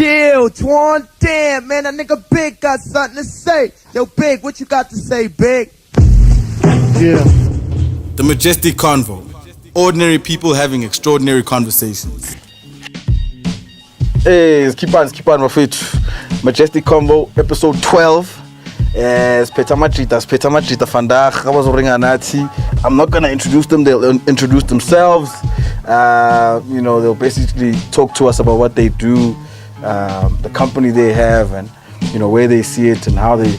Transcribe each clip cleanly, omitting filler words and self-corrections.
Chill, Twan. Damn, man, that nigga Big got something to say. Yo, Big, what you got to say, Big? Yeah. The Majestic Convo. Ordinary people having extraordinary conversations. Hey, keep on, my feet. Majestic Convo, episode 12. Speta Machita vandaag. I'm not gonna introduce them, they'll introduce themselves. They'll basically talk to us about what they do, the company they have, and where they see it and how they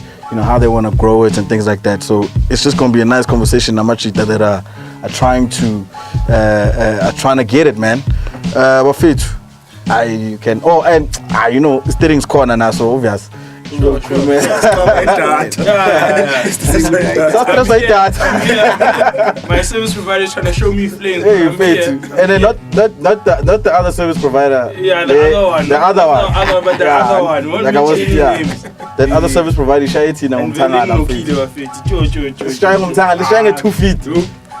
want to grow it and things like that. So it's just gonna be a nice conversation. Namagents that are trying to get it, man. Wafit, Steering's corner now, so obvious. Sure. My service provider is trying to show me flames. Hey, and then not the other service provider. Yeah, the other one. The other one. The other one. Like I was, that other service provider, let's try 2 feet.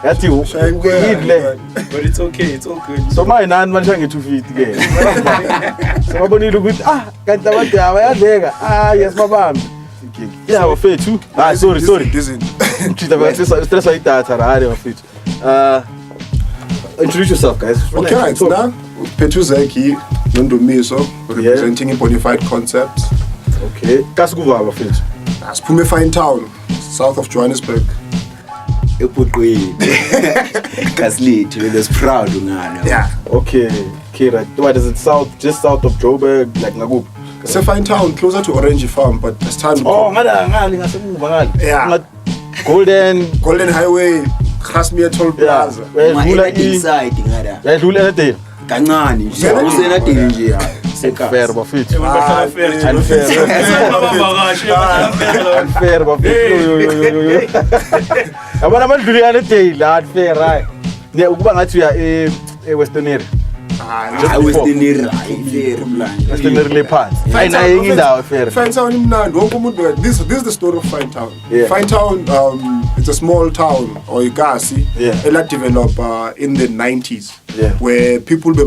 That's you. But it's okay, it's all good. So my nan man shang 2 feet again. So my body look good. Yes, my bam. Yeah, we're fair too. Sorry. Introduce yourself, guys. Okay, right now. Petru Zeki, Mdu Manana, representing Bonified Concepts. Okay. Kaskuva, we're fair. That's Finetown, south of Johannesburg. That's proud. Yeah. Okay, right. What is it? Just south of Joburg, like Nagup. It's a Finetown, closer to Orange Farm, but as time yeah. Golden Highway, Krasmir Toll Plaza. Unfair, but This is the story of Finetown. Finetown, it's a small town or Yase, developed in the 90s, where people in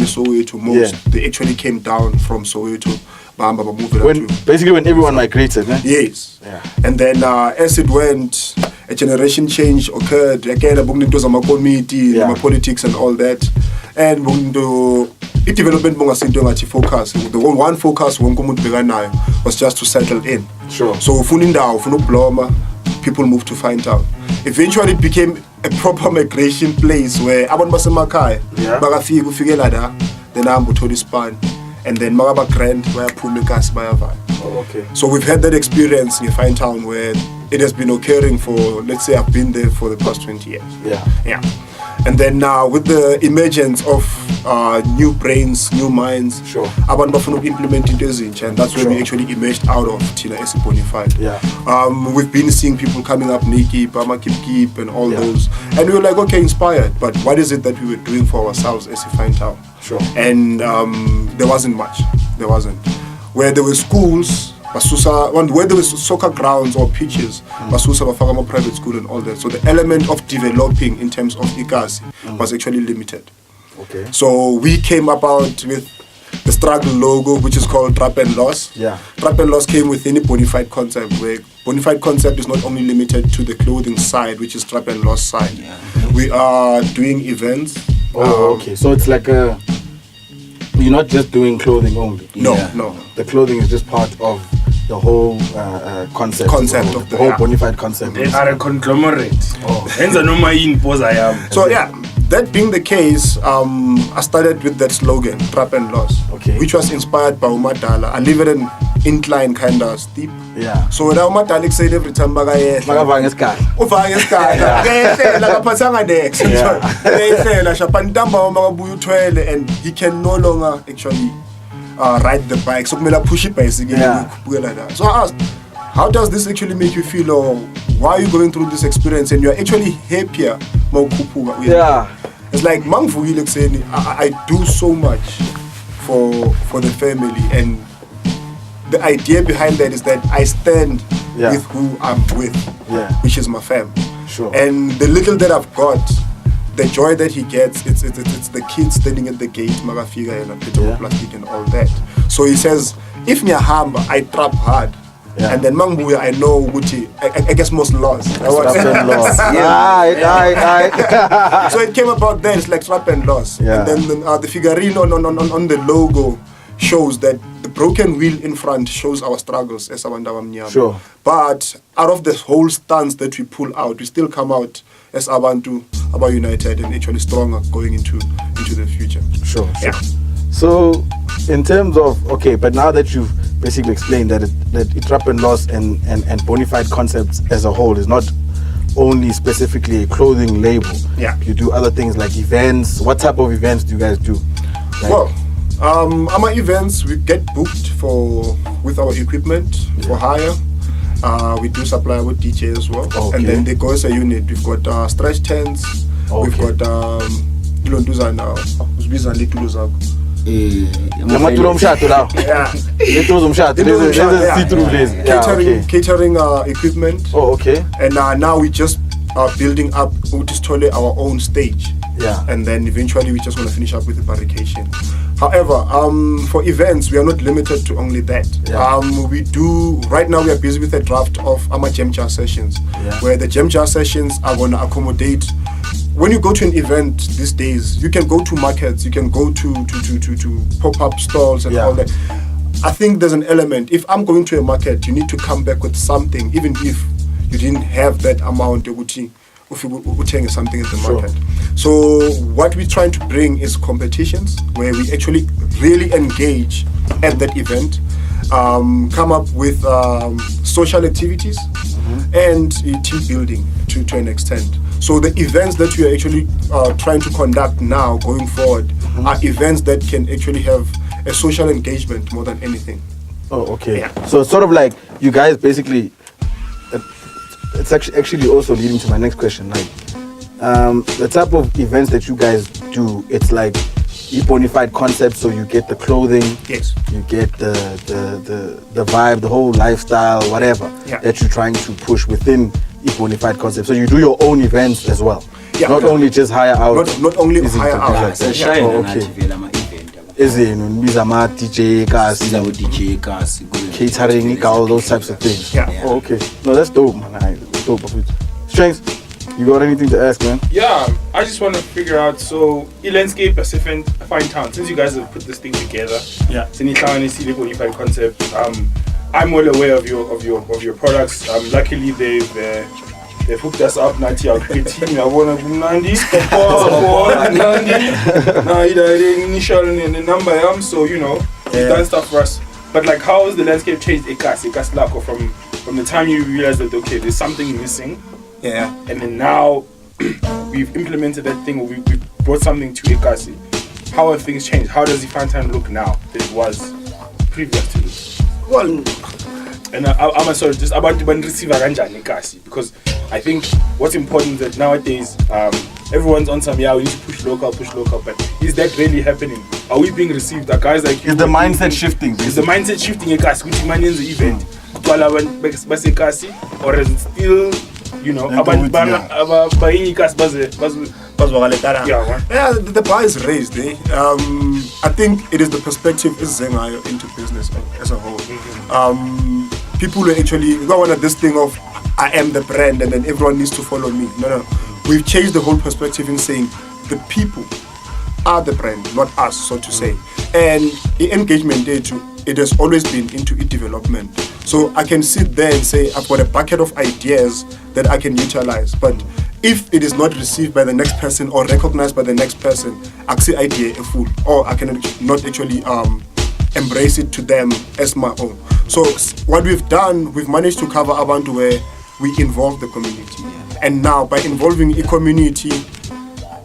Soweto most they actually came down from Soweto. Basically when everyone migrated, Yes. And then as it went, a generation change occurred. Again, committee, politics and all that. And it development focus. The one focus was just to settle in. Sure. So people moved to Finetown. Eventually it became a proper migration place where abantu basemakhaya bakafika ufike la then ahambe uthola ispan and then makaba grand bayaphuma eKasi bayavala. Okay. So we've had that experience in Finetown where it has been occurring for, let's say I've been there for the past 20 years. Yeah. And then now with the emergence of new brains, new minds, abantu bafuna implement into ezintsha, and that's where we actually emerged out of Tina as Bonified. We've been seeing people coming up, Nikki, Bama Keep and all those, and we were like, okay, inspired, but what is it that we were doing for ourselves as a Finetown? And there wasn't much. There wasn't. Where there were schools, where there was soccer grounds or pitches, Basusa Bafagama private school and all that. So the element of developing in terms of Ikasi was actually limited. Okay. So we came about with the struggle logo, which is called Trap and Loss. Trap and Loss came within a Bonified concept, where Bonified concept is not only limited to the clothing side, which is Trap and Loss side. We are doing events. Okay. So it's like you're not just doing clothing only. No. The clothing is just part of the whole concept of the whole Bonified concept. They are a conglomerate. So that being the case, I started with that slogan, Trap and Loss, which was inspired by Umadala. I live at an incline kind of steep. So when Umadala said every time, and he can no longer actually ride the bike. So push it basically. So I asked, how does this actually make you feel, or why are you going through this experience and you're actually happier? It's like I do so much for the family, and the idea behind that is that I stand with who I'm with, which is my family. And the little that I've got, the joy that he gets, it's the kids standing at the gate, Magafiga and plastic and all that. So he says, if Nyahamba, I trap hard. Yeah. And then Mangbuya, I know Gucci, I guess most laws. Trap and loss. Aye. So it came about then, it's like trap and loss. Yeah. And then the figurine on the logo shows that the broken wheel in front shows our struggles as Abandaba Mnyama. Sure. But out of the whole stance that we pull out, we still come out as Abantu, Aba United, and actually stronger going into the future. Sure. Yeah. So, in terms of, okay, but now that you've basically explained that Trap and Loss and Bonified Concepts as a whole is not only specifically a clothing label. Yeah. You do other things like events. What type of events do you guys do? Well, our events, we get booked with our equipment for hire. We do supply with DJ as well. Okay. And then they go as a unit. We've got stretch tents. Okay. We've got Ilonduza now. Uzbiza Little Zakho. Catering equipment. Oh, okay. And now we just are building up our own stage. Yeah. And then eventually we're just going to finish up with the barricade. However, for events, we are not limited to only that. Yeah. We do, right now we are busy with a draft of our Jam Jar sessions, where the Jam Jar sessions are going to accommodate. When you go to an event these days, you can go to markets, you can go to pop-up stalls and all that. I think there's an element. If I'm going to a market, you need to come back with something, even if you didn't have that amount of something in the market. So what we're trying to bring is competitions where we actually really engage at that event, come up with social activities and team building to an extent. So the events that we are actually trying to conduct now going forward are events that can actually have a social engagement more than anything. Oh, okay. Yeah. So it's sort of like you guys basically, it's actually also leading to my next question. Like, the type of events that you guys do, it's like Bonified Concepts, so you get the clothing, yes, you get the vibe, the whole lifestyle, whatever that you're trying to push within Bonified Concepts. So you do your own events as well. Yeah. Not only just hire out. Not only hire out. DJ catering, all those types of things. Yeah. Oh, okay. No, that's dope, man. Dope. Strengths. You got anything to ask, man? Yeah, I just want to figure out, so landscape Pacific Finetown, since you guys have put this thing together, Finetown is the Bonified Concept. I'm well aware of your products. Luckily they've hooked us up. Nati our cricket team. I want Bekumnandi. Now the initial number. So you've done stuff for us. But like, how has the landscape changed? Ekas Lako from the time you realized that okay, there's something missing. Yeah. And then now we've implemented that thing. We brought something to Ekasi. How have things changed? How does the Finetown look now than it was previous to this? Well, and I'm sorry, just about to receive Ekasi, because I think what's important is that nowadays everyone's on some we need to push local, but is that really happening? Are we being received? Are guys like you? Is the mindset shifting? Is the mindset shifting Ekasi? Which man in the event? Or is it still? The bar is raised. I think it is the perspective is Zengayo into business as a whole. People are actually don't want this thing of I am the brand and then everyone needs to follow me. No. We've changed the whole perspective in saying the people are the brand, not us, so to say. And the engagement there too, it has always been into development. So I can sit there and say I've got a bucket of ideas that I can utilize, but if it is not received by the next person or recognized by the next person, I see idea a fool, or I can not actually embrace it to them as my own. So what we've done, we've managed to cover Abantu where we involve the community, and now by involving a community,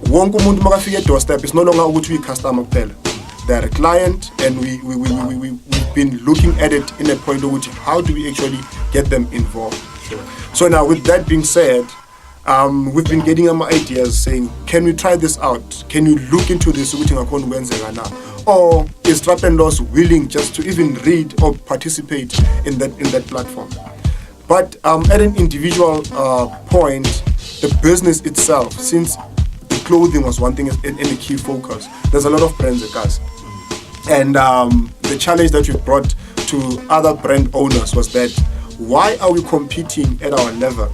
wonke umuntu makafika doorstep is no longer ukuthi we customer kuphela. They are a client, and we've been looking at it in a point of which how do we actually get them involved. So now with that being said, we've been getting some ideas saying, can we try this out? Can you look into this? Or is Trap and Loss willing just to even read or participate in that platform? But at an individual point, the business itself, since the clothing was one thing and the key focus, there's a lot of brands that guys. And the challenge that we brought to other brand owners was that why are we competing at our level?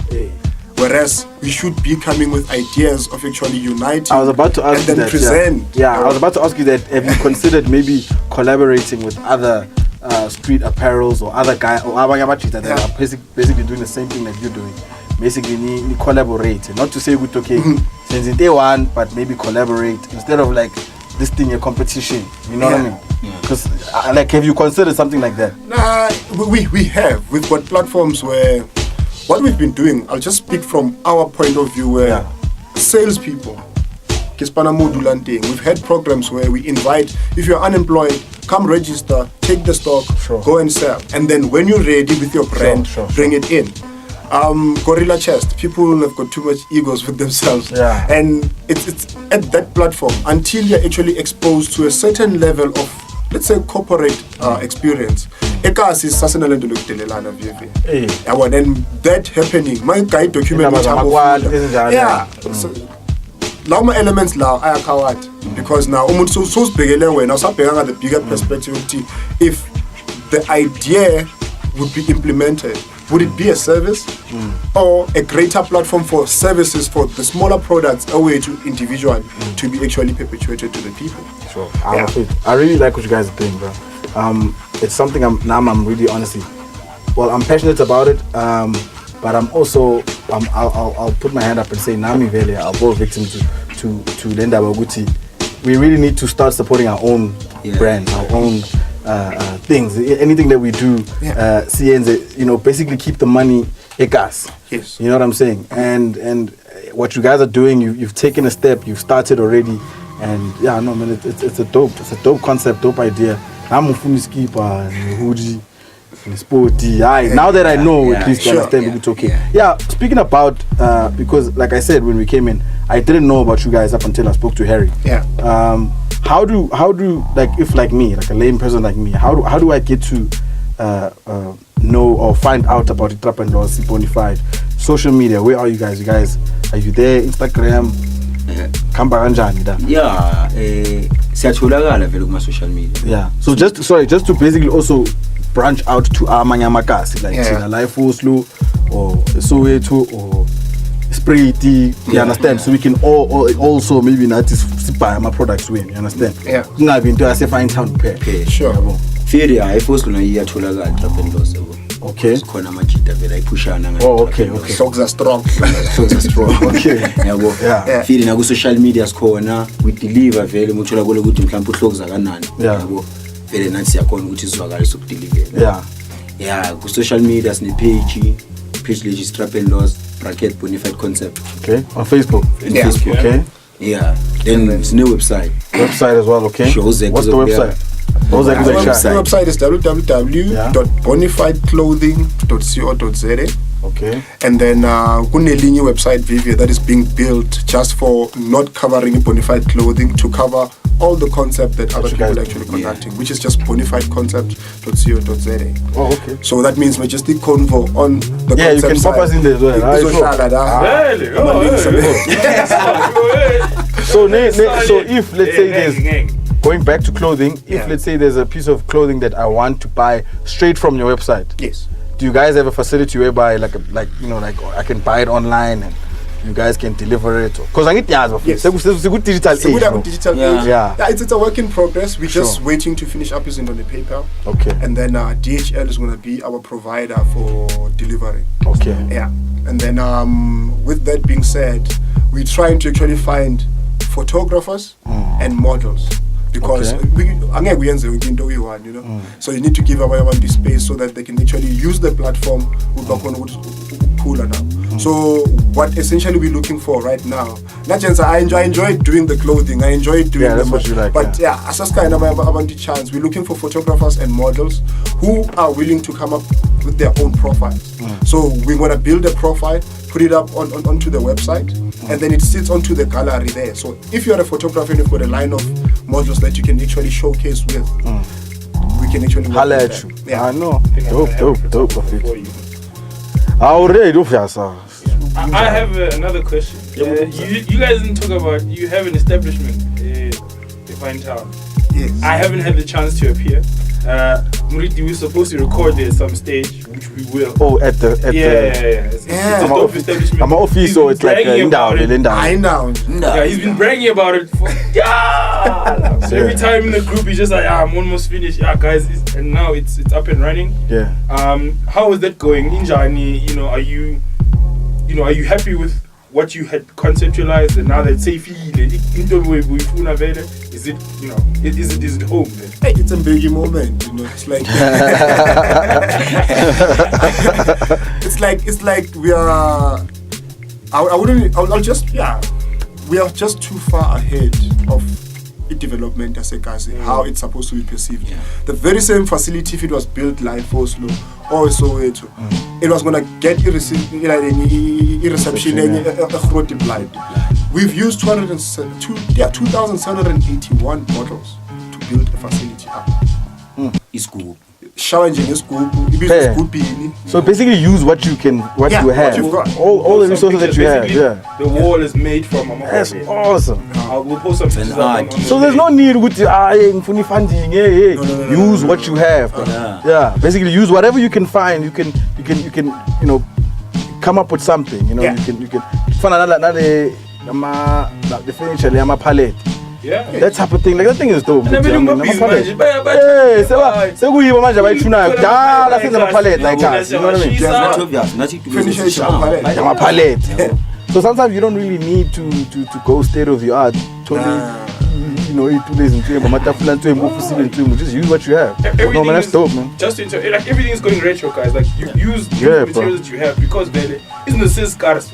Whereas we should be coming with ideas of actually uniting. I was about to ask and then present. Yeah, I was about to ask you that. Have you considered maybe collaborating with other street apparels or other guys or abanyamachita that are basically doing the same thing that you're doing? Basically, you collaborate. Not to say we're okay, since in day one, but maybe collaborate instead of like this thing a competition. You know what I mean? Because like, have you considered something like that? Nah, we have. We've got platforms where what we've been doing. I'll just speak from our point of view. Where salespeople, we've had programs where we invite. If you're unemployed, come register, take the stock, go and sell, and then when you're ready with your brand, bring it in. Gorilla Chest, people have got too much egos with themselves, and it's at that platform until you're actually exposed to a certain level of, let's say, corporate experience. Ekas is sustainable to look and then that happening, my guide document now my elements now I are because now so big when I start the bigger perspective. If the idea would be implemented, would it be a service or a greater platform for services for the smaller products away to individual to be actually perpetuated to the people? Sure. I really like what you guys are doing, bro. It's something I'm really honestly, well, I'm passionate about it, but I'm also I'll put my hand up and say Nami Vele, our both victims to Lenda Waguti. We really need to start supporting our own brands, our own things, anything that we do, basically keep the money gas. Yes. You know what I'm saying? And what you guys are doing, you've taken a step, you've started already, and it's a dope concept, dope idea. I'm a skipper and hoodie and sporty. Now that I know, at least understand it's okay. Yeah, speaking about because like I said when we came in, I didn't know about you guys up until I spoke to Harry. Yeah. How do like if like me, like a lame person like me, how do I get to know or find out about the Trap and Loss Bonified? Social media, where are you guys? You guys, are you there? Instagram? Social media. Yeah. So just to basically also branch out to our Manyamakasi, like Life Oslo or Soweto or Sprayty, you understand? So we can all also maybe not just buy my products when you understand? Yeah. Now I've been to Finetown pair. Okay. Sure. I first when I Trap and Loss. Okay. Oh, okay. Songs are strong. Okay. Yeah. Feeling I go social media corner, we deliver very much like go to mhlambe clothes akanani. Yeah. Vele nathi yakona ukuthi izwakala sokudeliver. Yeah. Yeah, go social media sine page legis Trap and Loss bracket Bonified Concept. Okay. On Facebook. Facebook. Okay. Yeah. Then it's no website. Website as well, okay. What's the website? The website is www.bonifiedclothing.co.za. Okay. And then kunelinye website Vivia that is being built just for not covering Bonified Clothing, to cover all the concept that other people are actually conducting, which is just bonifiedconcept.co.za. Oh, okay. So that means Majestic Convo on the you can pop us in there as well. So if let's say there's going back to clothing, if let's say there's a piece of clothing that I want to buy straight from your website, yes. Do you guys have a facility whereby like I can buy it online and you guys can deliver it? Because I get it's a good digital age. It's a work in progress. We're just waiting to finish up using on the PayPal. Okay. And then DHL is going to be our provider for delivery. Okay. Yeah. And then with that being said, we're trying to actually find photographers and models. Because we can do one, so you need to give everyone the space so that they can actually use the platform with cooler now. So what essentially we're looking for right now, not just I enjoy doing the clothing, I enjoy doing that's what you like, but as a kind of the chance, we're looking for photographers and models who are willing to come up with their own profiles. So we want to build a profile, put it up onto the website, and then it sits onto the gallery there. So if you're a photographer and you've got a line of models that you can actually showcase with, we can actually work holla with at you. them. Yeah. I know. Dope of it. I already do for I have another question. You guys didn't talk about, you have an establishment in Finetown. Yes. I haven't had the chance to appear. Muriti, we're supposed to record there at some stage, which we will. Oh, at the It's a dope establishment. I'm office, He's so been it's like bragging about it. I know. Yeah, he's been bragging about it for So every time in the group he's just like, I'm almost finished. Yeah, guys, and now it's up and running. Yeah. How is that going? Injani, are you happy with what you had conceptualized, and now that safely is it is it home then? Hey, it's a big moment, it's like it's like we are we are just too far ahead of the development as a Gazi, how it's supposed to be perceived. The very same facility, if it was built like Oslo or Soweto, it was gonna get reception multiplied. We've used 2,781 bottles to build a facility up. It's cool. So basically use what you can, what you have, what you've got. all the resources that you have. Yeah, the wall is made from that's awesome. We'll post some pictures on So there's no need with funding. Use what you have. Yeah, basically use whatever you can find. You can come up with something. You can find another the furniture, palette. Yeah. That type of thing. Like that thing is dope. And Palette. I'm busy, Like that, you know what I mean? Like palette. So sometimes you don't really need to go state of the art. Just use what you have. No man, that's dope, man. Just like everything's going retro, guys. Like you use the materials that you have, because isn't the sis cars,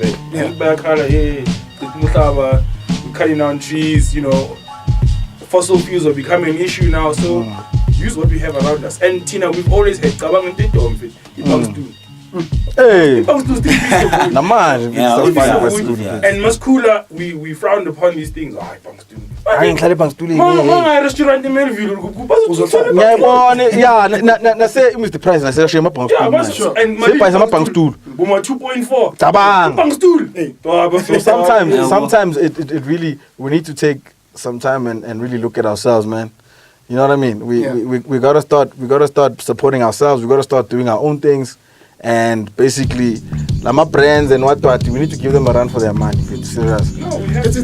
cutting down trees, fossil fuels are becoming an issue now, so use what we have around us. And Tina, we've always had Hey, and Maskula, we frowned upon these things. Restaurant in Melville. Mr. Price, I said, and 2.4. So sometimes it really, we need to take some time and really look at ourselves, man. You know what I mean? We gotta start supporting ourselves. We gotta start doing our own things, and basically, my brands and what we need to give them a run for their money. It's serious.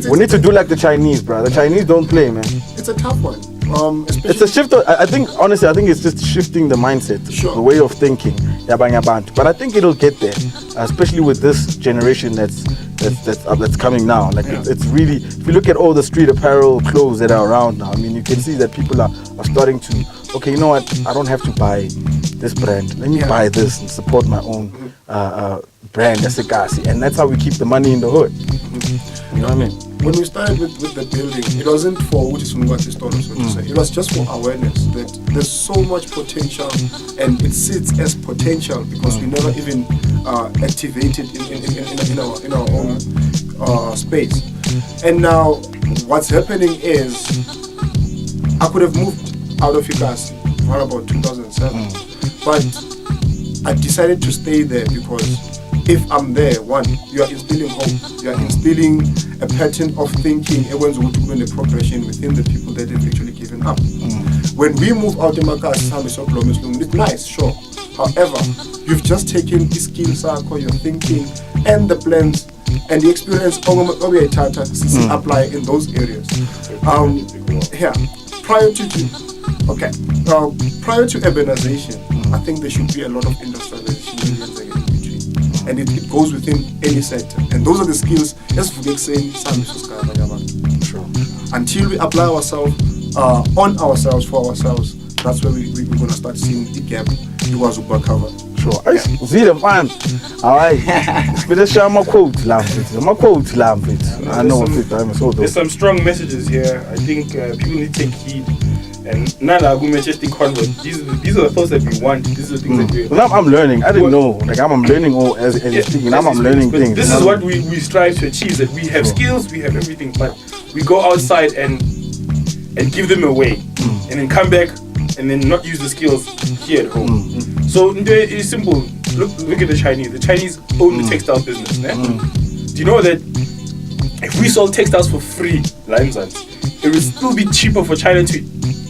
We need to do like the Chinese, bro. The Chinese don't play, man. It's a tough one. It's a shift. I think it's just shifting the mindset, the way of thinking. But I think it'll get there, especially with this generation that's coming now. Like it's really, if you look at all the street apparel clothes that are around now, I mean, you can see that people are starting to, okay, you know what? I don't have to buy this brand. Let me buy this and support my own brand, that's a Gasi, and that's how we keep the money in the hood. You know what I mean? When we started with the building, it wasn't for which is store, so to say. It was just for awareness that there's so much potential, and it sits as potential because we never even activated in our own space. And now what's happening is I could have moved out of Yase around about 2007, but I decided to stay there because if I'm there, one, you are instilling hope, you are instilling a pattern of thinking, everyone's going to win the progression within the people that have actually given up. When we move out in Makas, it's nice, sure. However, you've just taken the skills, your thinking, and the plans and the experience apply in those areas. Prior to urbanization, I think there should be a lot of industrialization in between. And it goes within any sector. And those are the skills, as Vivek saying, until we apply ourselves, on ourselves, for ourselves, that's where we're going to start seeing the gap towards Uber cover. Sure. See the man. Alright. Let's share my quote, I know what it is. There's some strong messages here. I think people need to take heed. And Nana, Majestic Convo. These are the thoughts that we want. These are the things that we. Well, I'm learning. I didn't know. Like I'm learning all as you're speaking. I'm learning things. This is what we strive to achieve. That we have skills, we have everything, but we go outside and give them away, and then come back and then not use the skills here at home. So it's simple. Look at the Chinese. The Chinese own the textile business. Do you know that if we sold textiles for free, it would still be cheaper for China to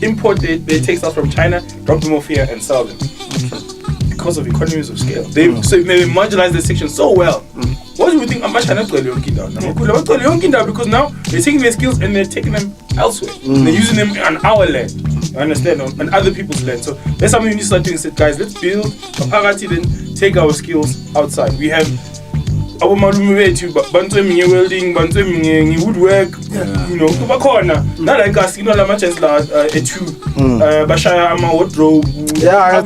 import their textiles from China, drop them off here and sell them. Because of economies of scale. So they marginalize the section so well. What do you think? I'm China down because now they're taking their skills and they're taking them elsewhere. They're using them on our land. You understand? On other people's land. So that's something we need to start doing. Guys, let's build a party, then take our skills outside. We have our malume to bantu eminye welding, bantu eminye woodwork, you know, kuba khona. Not like us, you know, la matches la etu bashaya ama wardrobe. Yeah.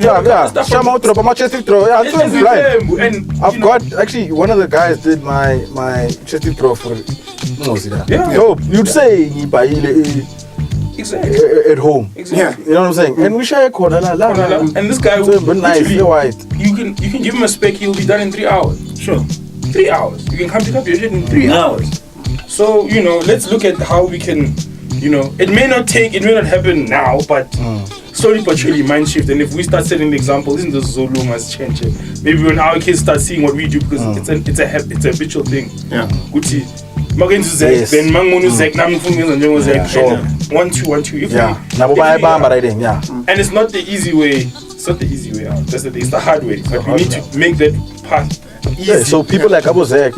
Shama wardrobe, Majestic throw. Yeah, it's blind. And I've got actually one of the guys did my Majestic throw for Yeah. Yo, you'd say exactly at home. Exactly. You know what I'm saying? And we share a corner. And this guy will nice, white. You can give him a spec, he'll be done in 3 hours. Sure. 3 hours. You can come pick up your shit in 3 hours. So, you know, let's look at how we can, you know, it may not happen now, but slowly but surely mind shift. And if we start setting the example, isn't the Zulu must change it? Maybe when our kids start seeing what we do, because it's a habitual thing. Yeah. Gucci. Then Mangonu Zek, Namfungu Zek, 1 2 1 2. And it's not the easy way. It's not the easy way out. That's the thing. It's the hard way. But we need to make that path easy. Yeah, so people like Abu Zek,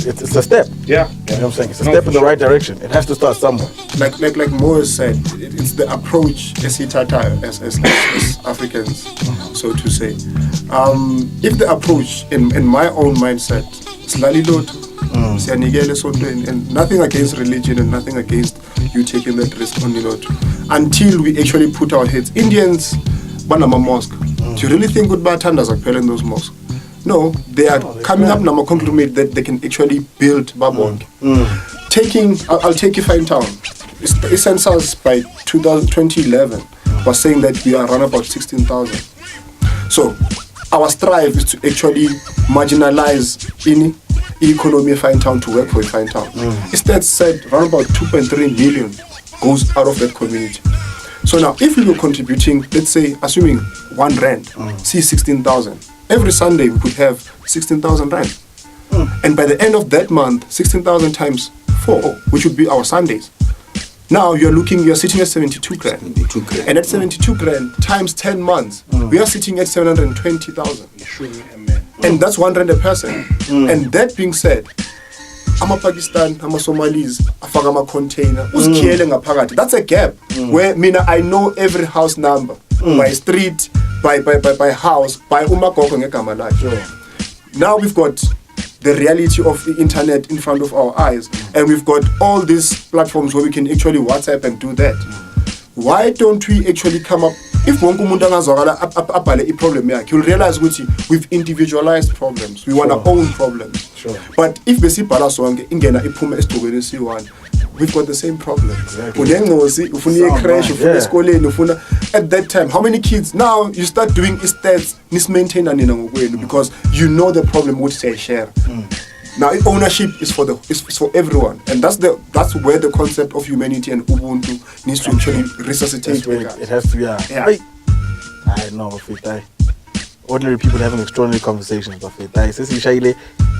it's a step. Yeah. You know what I'm saying? It's a step in the right direction. It has to start somewhere. Like Mo said, it's the approach as Africans, so to say. If the approach in my own mindset is lalilot, and nothing against religion and nothing against you taking that risk on the lot, until we actually put our heads. Indians, Banama Mosque. Do you really think good bartenders are in those mosques? No, they are coming up now a conglomerate that they can actually build Babong. I'll take you Finetown. The census by 2011 was saying that we are around about 16,000. So our strive is to actually marginalize any economy of Finetown to work for Finetown. Instead said around about 2.3 million goes out of that community. So now if we were contributing, let's say assuming 1 rand, see 16,000. Every Sunday we could have 16,000 rand. And by the end of that month, 16,000 times 4, which would be our Sundays. Now you're sitting at 72 grand. And at 72 grand times 10 months, we are sitting at 720,000. And that's 1 rand a person. And that being said, I'm a Pakistan, I'm a Somalis, I'm a container. That's a gap where I know every house number, by street, by house, by umakoko ngegama lakhe. Now we've got the reality of the internet in front of our eyes, and we've got all these platforms where we can actually WhatsApp and do that. Why don't we actually come up? If wonke umuntu angazwakala abhale iproblem yakhe, you'll realize ukuthi we've individualized problems. We want our own problems. But if besibhala sonke ingena iphuma esigcokweni esiyi-1, we've got the same problem. Unengozi, ufuna crash, ufuna esikoleni, ufuna at that time. How many kids? Now you start doing stats, nismaintain nina ngokwenu because you know the problem which they share. Now ownership is for everyone, and that's where the concept of humanity and Ubuntu needs to actually resuscitate. It has to be. I know, ordinary people having extraordinary conversations.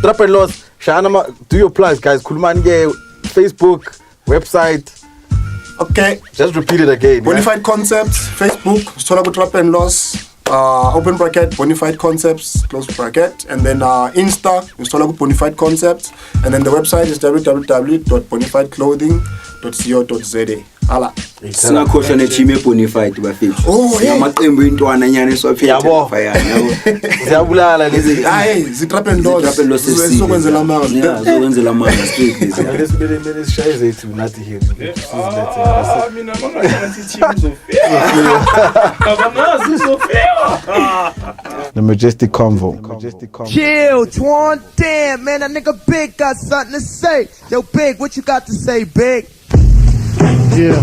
Trap and Loss, Shanama, do your plugs, guys. Kulmanje, Facebook, website. Okay. Just repeat it again. Bonified Concepts, Facebook, Stolago Trap and Loss. Open bracket, Bonified Concepts, close bracket, and then Insta, Stolago Bonified Concepts, and then the website is www.bonifiedclothing.co.za. Ala. Singakhohlwa ne-team ebonified bafethu. Amaqembu intwana nyane siwaphethe fire yabo. Ziyabulala lezi. Hayi, zitrap and loss. Sokwenzela amanga. Yeah, sokwenzela amanga straight lezi. Mele sishaye zethu nathi here. Mina manganathi team zofika. Abangazi zofika. The Majestic Convo. Chill, Twan. Damn, man, that nigga Big got something to say. Yo, Big, what you got to say, Big? Yeah.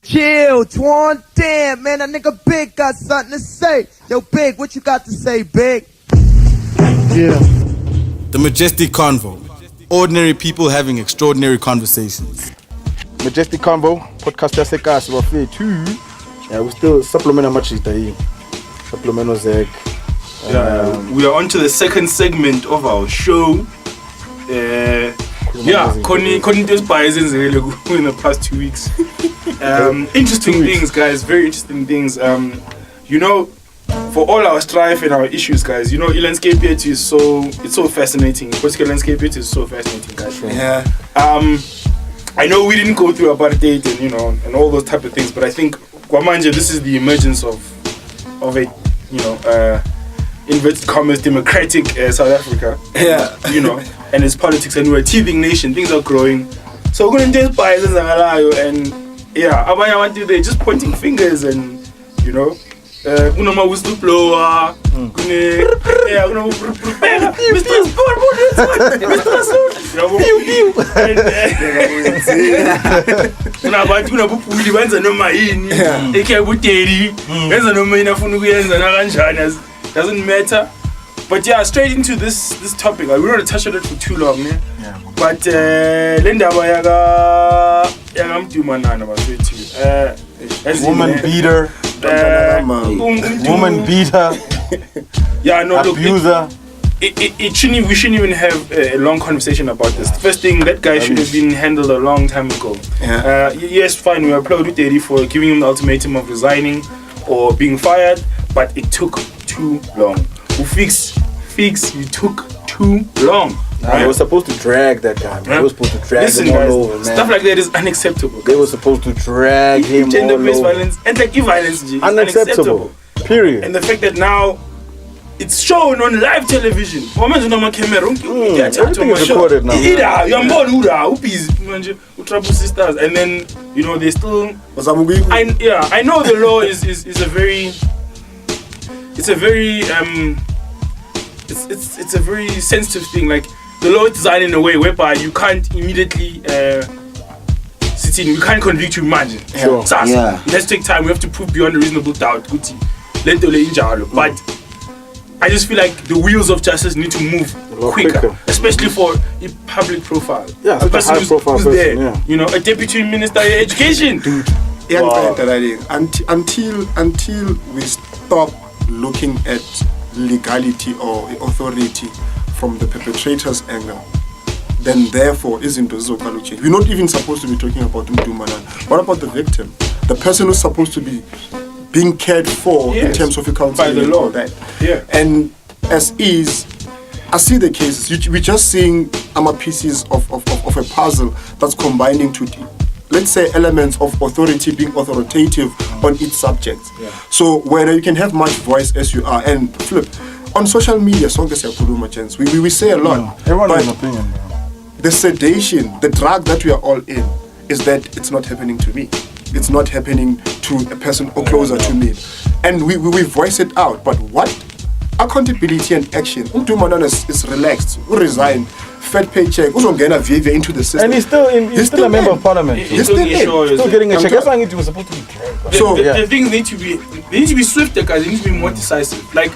Chill, Twan. Damn, man, that nigga Big got something to say. Yo, Big, what you got to say, Big? Yeah. The Majestic Convo. Ordinary people having extraordinary conversations. Majestic Convo, podcast yaseKasi bafethu. Yeah, we still supplement amachita here. Supplement Zek. We are on to the second segment of our show. Yeah, couldn't just buy in the past 2 weeks. Interesting things, guys. Very interesting things. You know, for all our strife and our issues, guys, you know, landscape is so fascinating. Political landscape is so fascinating, guys. Yeah. I know we didn't go through apartheid and and all those type of things, but I think Kwamanje, this is the emergence of a inverted commas democratic South Africa. Yeah. You know, and its politics, and we're a teething nation. Things are growing. So we're gonna just buy this and they're just pointing fingers and kunoma whistleblower, doesn't matter. But yeah, straight into this topic. We don't want to touch on it for too long, yeah. But Mdu Manana woman beater, woman beater, yeah, no, abuser. We shouldn't even have a long conversation about this. First thing, that guy should have been handled a long time ago. Yeah. Yes, fine, we applaud Uteri for giving him the ultimatum of resigning or being fired, but it took too long. Fix, you took too long. Right? They were supposed to drag that guy. They were supposed to drag him all over, man. Stuff like that is unacceptable. They were supposed to drag him all over. Gender-based violence and violence is unacceptable. Period. And the fact that now it's shown on live television. Everything is recorded now. Sisters, and then they still. I know the law is a very. It's a very it's a very sensitive thing. Like the law is designed in a way whereby you can't immediately sit in. We can't convict you. Imagine. Sure. Yeah. It has to take time. We have to prove beyond a reasonable doubt. But I just feel like the wheels of justice need to move quicker, especially for a public profile. Yeah, a person who's there. Yeah. A deputy minister of education. Dude. Wow. Until we stop looking at legality or authority from the perpetrator's angle, then therefore isn't change. We're not even supposed to be talking about Mdu Manana. What about the victim? The person who's supposed to be being cared for in terms of counseling by the law. That. Yeah. And as is, I see the cases. We're just seeing pieces of a puzzle that's combining two, let's say, elements of authority being authoritative on each subject. Yeah. So whether you can have much voice as you are, and flip on social media, we say a lot. Everyone has an opinion. The sedation, the drug that we are all in, is that it's not happening to me. It's not happening to a person or closer to me, and we voice it out. But what accountability and action? Mdu Manana is relaxed. We resign. Fed paycheck, into the system. And he's still a member of parliament. He's still getting a check. That's why he was supposed to be carried. So the things need to be swifter, guys. They need to be more decisive. Like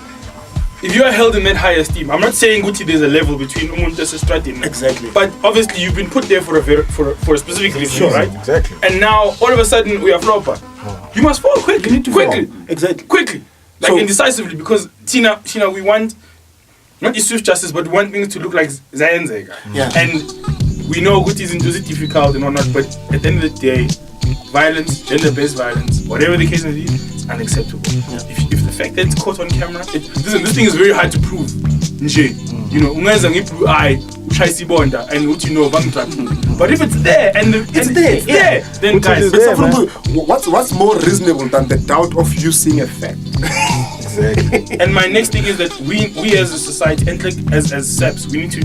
if you are held in that high esteem, I'm not saying Gucci there's a level between umuntu and exactly. But obviously you've been put there for a specific reason, right? Exactly. And now all of a sudden we are flopper. You must fall quickly. You need to fall. Exactly. Quickly. Like indecisively, because Tina, we want not the swift justice, but we want things to look like Zayenzega. Yeah. And we know what is difficult and whatnot, but at the end of the day, violence, gender-based violence, whatever the case may be, it's unacceptable. Yeah. If the fact that it's caught on camera, this thing is very hard to prove. Ungaza ngiblu eye, ushayisa ibonda and bangtrap. But if it's there and it's there, then guys, what's more reasonable than the doubt of you seeing a fact? Exactly. And my next thing is that we as a society and like as SEPs, we need to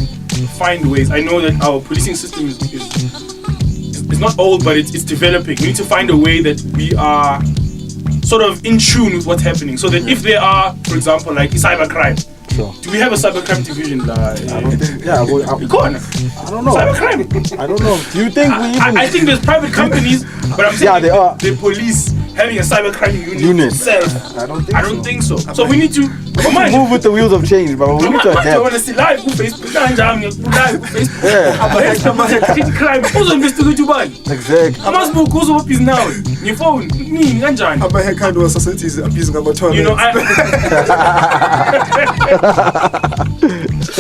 find ways. I know that our policing system is not old, but it's developing. We need to find a way that we are sort of in tune with what's happening, so that if there are, for example, like cybercrime. Sure. Do we have a cybercrime division? I don't think. Yeah, I don't know. Cybercrime. I don't know. Do you think I think there's private companies, but I'm saying they are. the police having a cybercrime unit itself. I don't think so. So we need to move with the wheels of change, but we need to adapt. I want to see live on Facebook. Live on Facebook. Crime. Who's investigate you ban? Exactly. I must book who's up is now. Your phone. Me. Ganjan. I'm a kind of society is abusing about toilet. You know,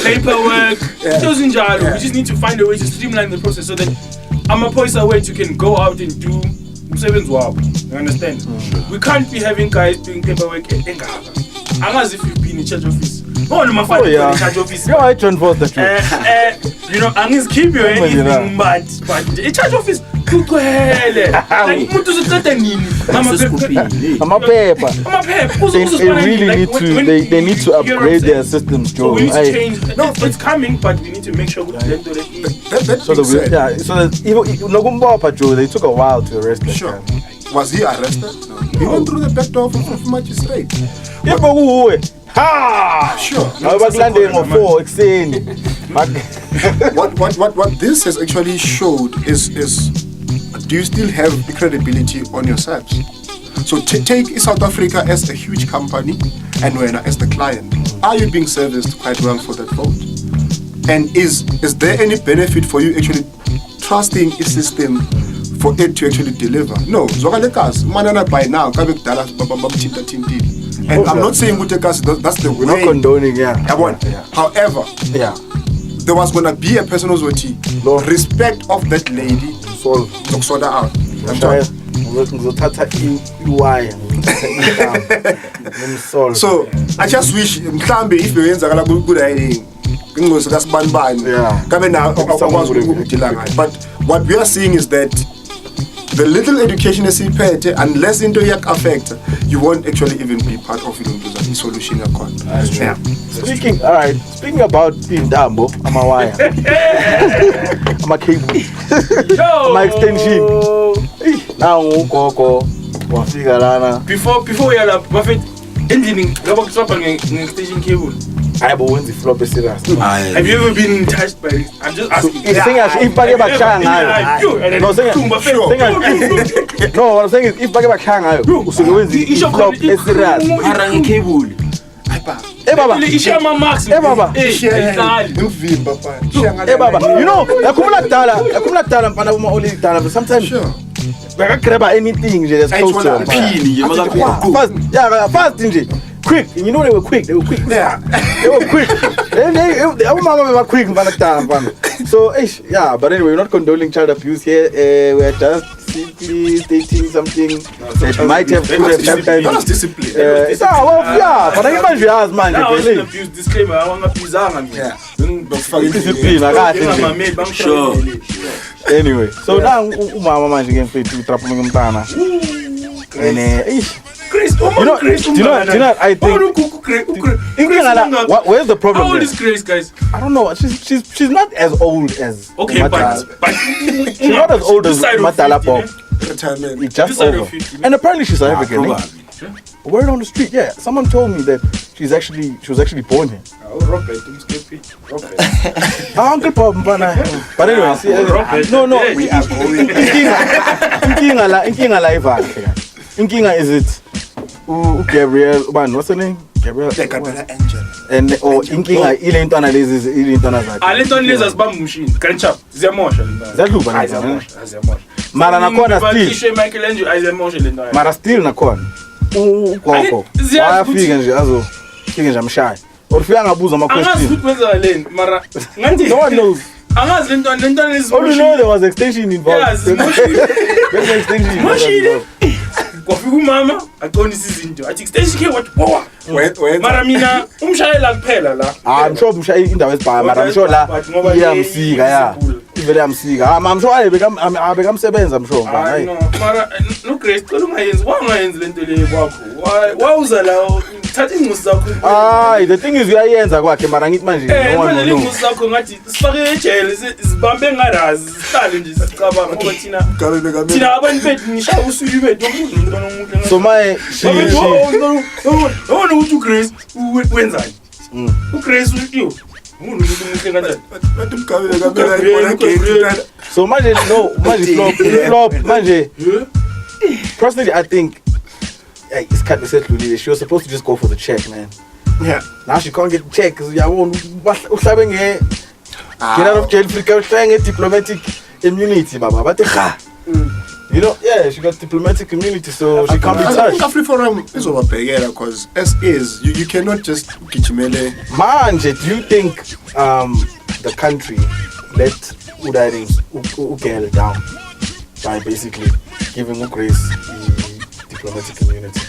paperwork. Doesn't jar. We just need to find a way to streamline the process so that I'm a voice away you can go out and do 7's wow. You understand? We can't be having guys doing paperwork in Ghana. Unless if you've been in charge office. Oh, my father in charge office. No, I transform the truth. You know, unless keep you anything but in charge office. I'm a paper. They need to upgrade their systems, Joe. So we need to change. No, it's coming, but we need to make sure we so they took a while to arrest him. Sure. Was he arrested? No. He went through the back door of Magistrate. Sure. What this has actually showed is do you still have the credibility on yourselves? So take South Africa as a huge company and when as the client. Are you being serviced quite well for that vote? And is there any benefit for you actually trusting a system for it to actually deliver? No. Manana by now, and I'm not saying that's the way. We're not condoning, However, there was going to be a person who's respect of that lady to sort her out. So I just wish if you good idea. But what we are seeing is that the little education is impaired, unless into your affect, you won't actually even be part of the solution. Speaking about Pindambo, I'm a wire. I'm a cable. My extension. Now, before we are perfect ending, extension cable. I won't flop a serious. Have you ever been touched by it? I'm just asking. If what I'm saying is if Bagaba Kang, flop a serious. Baba. You know, sometimes I grab anything just close to fast. Quick, and you know they were quick. Yeah, they were quick. They were quick. So, but anyway, we're not condoning child abuse here. We're just simply stating something that might have happened. That's discipline. But I imagine as man. Abuse disclaimer. I want to abuse. Discipline. Sure. Anyway, so now Mama man again play to trap mtana. And Grace, do you know, I think where's the problem? How old is Grace, guys? I don't know. She's not as old as okay, Matala. but she's not as old as Matala Pop. It's just over. And apparently she's South African. Word on the street, someone told me that she was actually born here. Uncle Pop, but anyway, no. We are going. Inkinga is it? Gabriel, what's her name? Gabriel Angel. And Inkinga, Ilentana is Ilentana. Ilentana is bamboo machine. Can chop. Mara nakona still. Michelangelo is emotion. Mara still nakona. Koko. Wafika nje azo. Fika nje amshaya. Orfika ngabuza ama question. Angazi ukuthi wenza leni, mara ngathi no one knows. Angazi lentwana is. Oh, you know there was extension involved. Yes, extension. Kwafika umama aqonisa izinto athi extension ke what power mara mina umshayela kuphela la I'm sure umshayela indawo ezibhaya mara I'm sure la iyamsika ivele yamsika I'm sure abekamsebenza I'm sure hayi mara no Grace cela ungayenzi lento le kwakho wawuza la thatha ingusi zakho the thing is uyayenza kwakhe mara ngithi manje no one knows ingusi zakho ngathi sifake ejele sibambe ngarazi sihlale nje sicabanga ngoba thina abantu bethu ngishaya usuku bethu so my she ukuthi Grace wenzani uGrace uyo so manje flop manje personally I think hey, it's cut the she was supposed to just go for the check, man. Yeah. Now she can't get the check because get out of jail free, trying a diplomatic immunity, baba. But you know, yeah, she got diplomatic immunity, so she can't be touched. I think Afriforum is over because as is, you cannot just kichimele. Manje, do you think the country let Udari Ugel down by basically giving Grace the diplomatic immunity?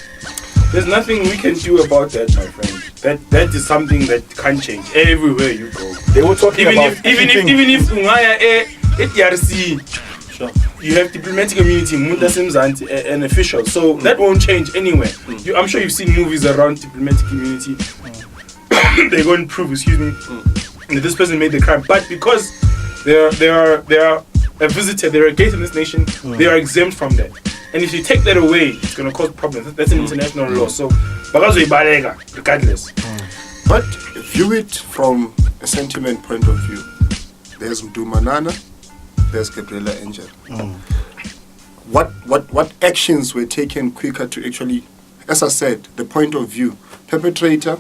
There's nothing we can do about that, my friend. That is something that can't change everywhere you go. They were talking even about even if Ungaya DRC, sure, you have diplomatic immunity, an official, so that won't change anywhere. I'm sure you've seen movies around diplomatic immunity. They're going to prove, that this person made the crime, but because they are a visitor, they're a guest in this nation, they are exempt from that. And if you take that away, it's going to cause problems. That's an international law. So, regardless. But view it from a sentiment point of view. There's Mdu Manana, there's Gabriela Angel. What actions were taken quicker to actually, as I said, the point of view, perpetrator,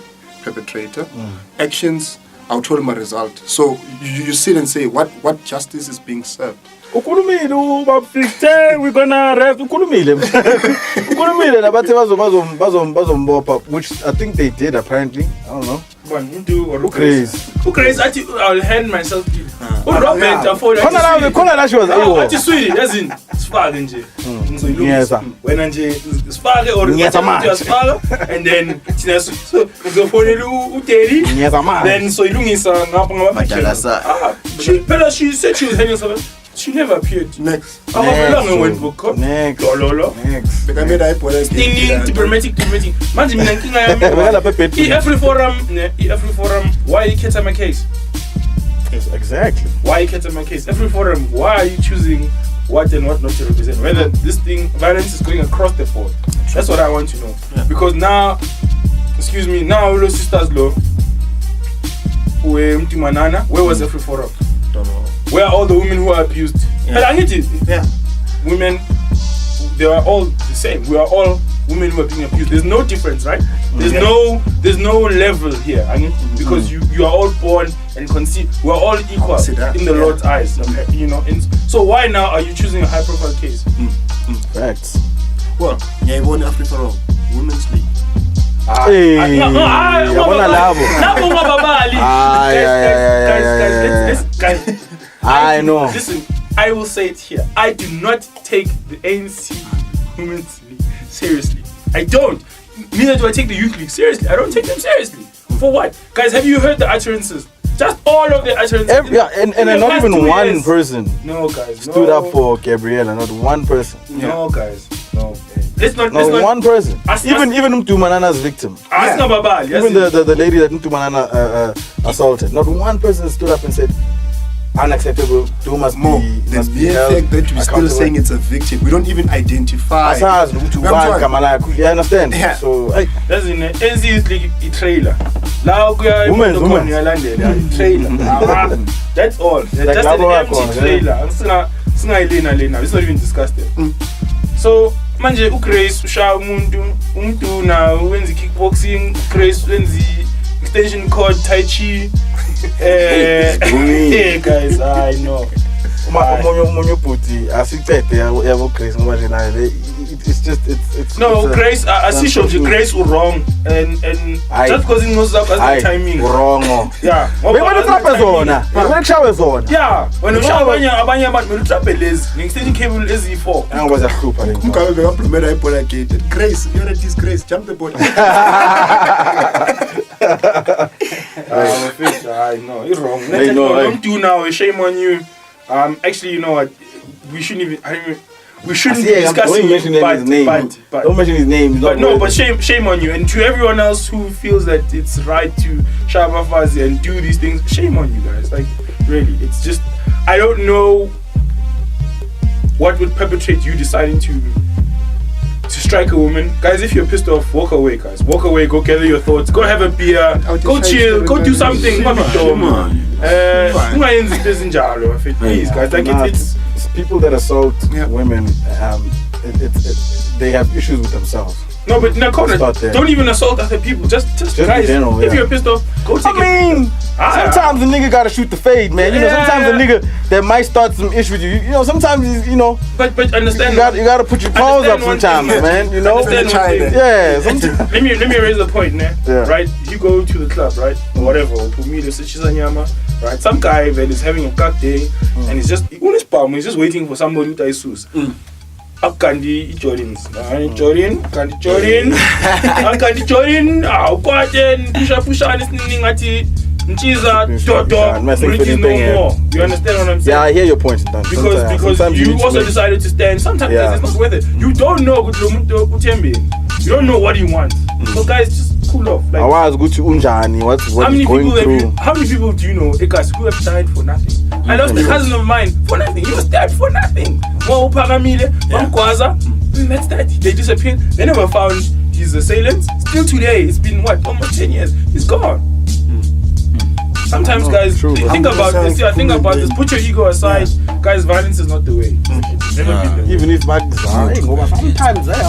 actions, outcome, result. So you sit and say, what justice is being served? We're gonna arrest which I think they did apparently. I don't know. I'll hand myself to you. And then she said she was handing herself. She never appeared. Next. Went for court. Next. Diplomatic. Every forum. Why you get my case? Yes, exactly. Why you get my case? Every forum. Why are you choosing what and what not to represent? Whether this thing violence is going across the board. That's what I want to know. Yeah. Because now, now Ulo Sisters Law. Where Mdu Manana? Where was every forum? Don't know. Where are all the women who are abused? Yeah. But I hate it. Yeah. Women, they are all the same. We are all women who are being abused. There's no difference, right? There's no level here. I mean, because you are all born and conceived. We are all equal in the Lord's eyes. You know. So why now are you choosing a high-profile case? Facts. Well, yeah, won Africa wrong. Women's League. Guys, I know. Listen, I will say it here. I do not take the ANC Women's League seriously. I don't. Neither do I take the Youth League seriously. I don't take them seriously. For what? Guys, have you heard the utterances? Just all of the utterances. And not even one person stood up for Gabriela. Not one person. No, guys. No. Let's not one person. Even Mdu Manana's victim. Even the lady that Mdu Manana assaulted. Not one person stood up and said, unacceptable. The mere fact that we're still saying it's a victim, we don't even identify. You understand? Yeah. So that's in the NC League trailer. Women's trailer. That's all. That's just an empty trailer. It's not even discussed there. So manje uGrace usha umuntu na wenza kickboxing, Grace wenza extension cord tai chi. Hey guys, I know. Umunye puti asiphethe yabo Grace ngoba nje naye it's no Grace asisho nje Grace wrong and just because he knows up as the timing wrong. Yeah, ngoba utrape zona kushawe zona. Yeah, when abanye abantu belutrape lezi ngi-extension cable ezi4 ngoba zahlupha le nto. Ukabe bekaplumela ibola gate. Grace, you're a disgrace. Jump the ball. I know it's wrong. Don't do now. Shame on you. Actually, you know what? We shouldn't even. We shouldn't be discussing it. But don't mention his name. But shame on you. And to everyone else who feels that it's right to Shaba Fazi and do these things, shame on you guys. Like really, it's just I don't know what would perpetrate you deciding to strike a woman. Guys, if you're pissed off, walk away, guys. Walk away, go gather your thoughts, go have a beer, go chill, go do something. Please, guys, like it's people that assault women, they have issues with themselves. No, but in a corner, don't even assault other people. Just guys, general, if you're pissed off, go take it. Sometimes a nigga gotta shoot the fade, man. You know, sometimes a nigga that might start some issue with you. You know, sometimes he's, you know. But understand. You gotta put your paws up sometimes, man. You know. Yeah. Sometimes. Let me raise the point, man. Yeah. Right, you go to the club, right, or whatever, or Pumilo, Sichizanyama, right. Some guy that is having a cut day, and he's just on his palm. He's just waiting for somebody to sus. Kandi Jordans, Jordan, Kandi Jordan, Kandi Jordan. Pusha this thing ati nchiza toto. No more. You understand what I'm saying? Yeah, I hear your point. Because you also decided to stand. Sometimes it's not worth it. You don't know you don't know what you want. So guys, just cool off. Like, I was good to Unjani. What is going through? How many people do you know, guys, who have died for nothing? I lost a cousin of mine for nothing. He was dead for nothing. That's that. They disappeared. They never found his assailants. Still today, it's been what, almost 10 years. He's gone. Sometimes, guys, think about this. Yeah, think about this. Put your ego aside. Guys, violence is not the way. Never been. Even if sometimes I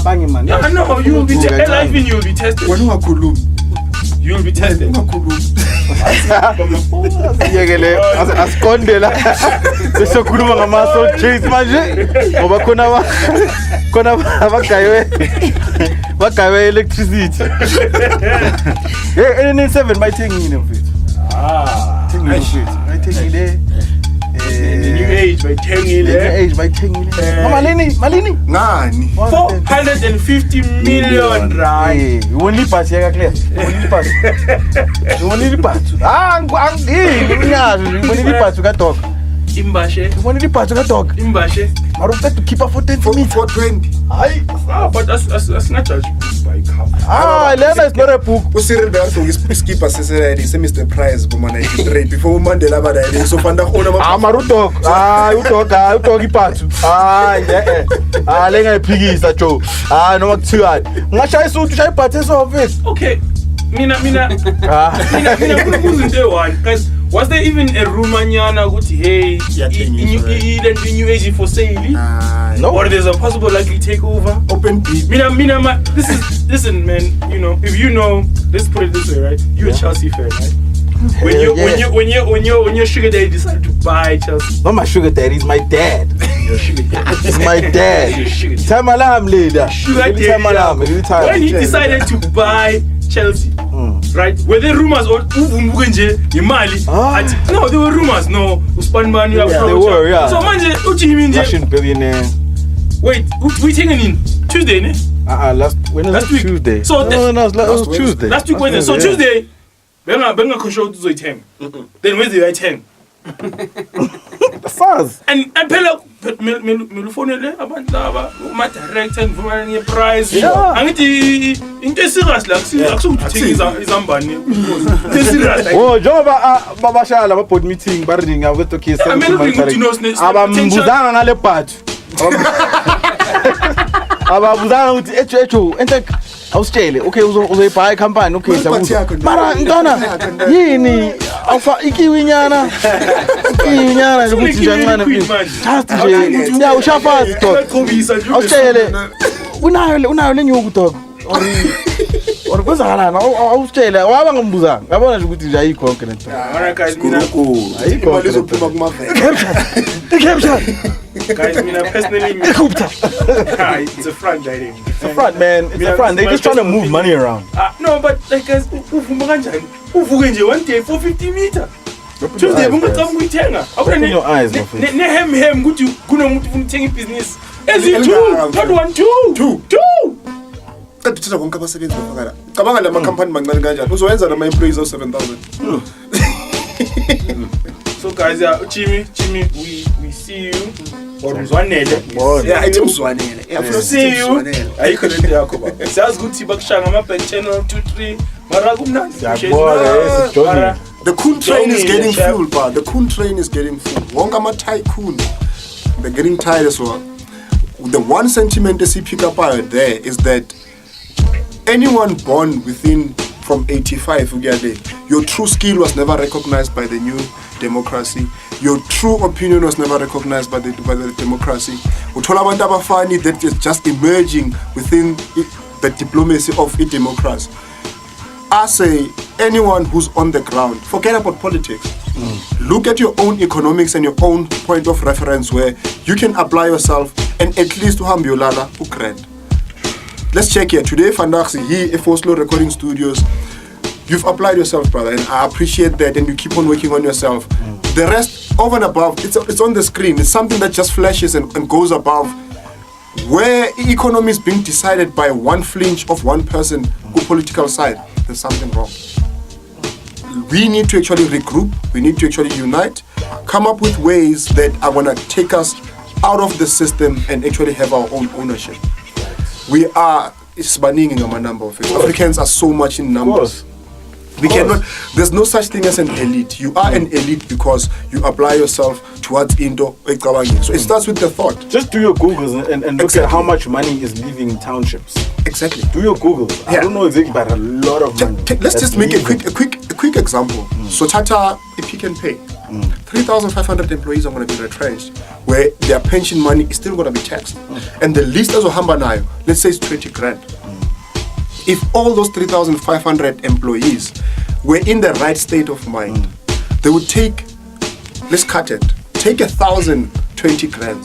know you will be life in you will be tested. You will be tested. Yekele asikonde la bese khuluma ngamaso chase manje ngoba khona abagayiwe electricity. Hey, NN7 bayithengile mfethu. Bayithengile. The new age bayithengile. Malini? Ngani? 450 million rand. Only pass yaka clear. Only pass. Only pass ka talk. Imbashe. Only pass ka talk. Imbashe. Maruka to keep up for 10 minutes. 420. But that's not judge by car. Lena is not a book. Usiril Berto is skipper says Mr. Price before Monday Labada. So Fanda Marutok. You talk part. Lenga piggy is a joke. No what to add. Masha so to try parties of it. Okay. Mina who's in day one? Because was there even a Romaniana good hey in new age for sale? No. Or there's a possible likely takeover? Open deep. Mina, listen, man. You know, if you know, let's put it this way, right? You're a Chelsea fan, right? When your sugar daddy decided to buy Chelsea. Not my sugar daddy, he's my dad. Your sugar daddy. It's my dad. Time alarm later. When he decided to buy Chelsea, right? Were there rumors or no, there were rumors. No, they were, yeah. So manje, Russian billionaire. Wait, we taking in Tuesday, ne? Last week. Tuesday. So no, it was Tuesday. Last week Wednesday. So Tuesday, benga control to 10. Then Wednesday I 10. The fuzz. And phela melufonele abantu laba uma director ngivumana ngeprize. Angithi into eserious la akusukuthenga izambane. Into serious. Oh, njoba babashala ama board meeting baringa ukuthi okay abambuzanga ngale part. Ababuzanga ukuthi echo ente awusitshele okay uzoyibuy company okay mara ntona yini awufa ikiwinyana ukuthi njancane just nje ya ushafazi dog awusitshele unayo lenyuku dog or kwenzakalana awusitshele waba ngambuzanga ngabona nje ukuthi nje ayikho konke lento ayikho lezophuma kumavela guys, personally, it's a front, It's a front, man. It's a front. They're just trying to move money around. No, but like guys, one day 450 meters. Tuesday, open your eyes, my friend. Business. As you two, not 1, 2. 2. Katuthetha konke abasebenzi bafakala. Cabanga la company mancane kanjani. Uzowenza nama employees of 7,000. So guys, Jimmy, we see you. Or Mzwanele. Yeah, I Mzwanele. Yeah, see you. I couldn't talk about. Sounds good. Tibakshanga my channel 2-3. Bekumnandi. The Kun train is getting full, but the Kun train is getting full. Wonga ma tycoon. They're getting tired as well. The one sentiment they pick up out there is that anyone born from 85, your true skill was never recognized by the new democracy. Your true opinion was never recognized by the democracy. Uthola abantu abafani that is just emerging within the diplomacy of a democracy. I say, anyone who's on the ground, forget about politics. Look at your own economics and your own point of reference where you can apply yourself and at least Uhambiolala Ukraine. Let's check here. Today, Fandaxi, here at Oslo Recording Studios, you've applied yourself, brother, and I appreciate that, and you keep on working on yourself. The rest, over and above, it's on the screen. It's something that just flashes and goes above. Where economy is being decided by one flinch of one person who political side, there's something wrong. We need to actually regroup. We need to actually unite, come up with ways that are going to take us out of the system and actually have our own ownership. We are, it's banning in a number of it. Africans are so much in numbers. We cannot, there's no such thing as an elite. You are an elite because you apply yourself towards Indo. So it starts with the thought. Just do your Googles and look at how much money is leaving townships. Exactly. Do your Googles. I don't know exactly, but a lot of money. Let's just make a quick example. So Tata, if you can pay, 3,500 employees are going to be retrenched, where their pension money is still going to be taxed. And the least as a hambanayo, let's say it's 20 grand. If all those 3,500 employees were in the right state of mind, they would take, let's cut it, take 1,020 grand.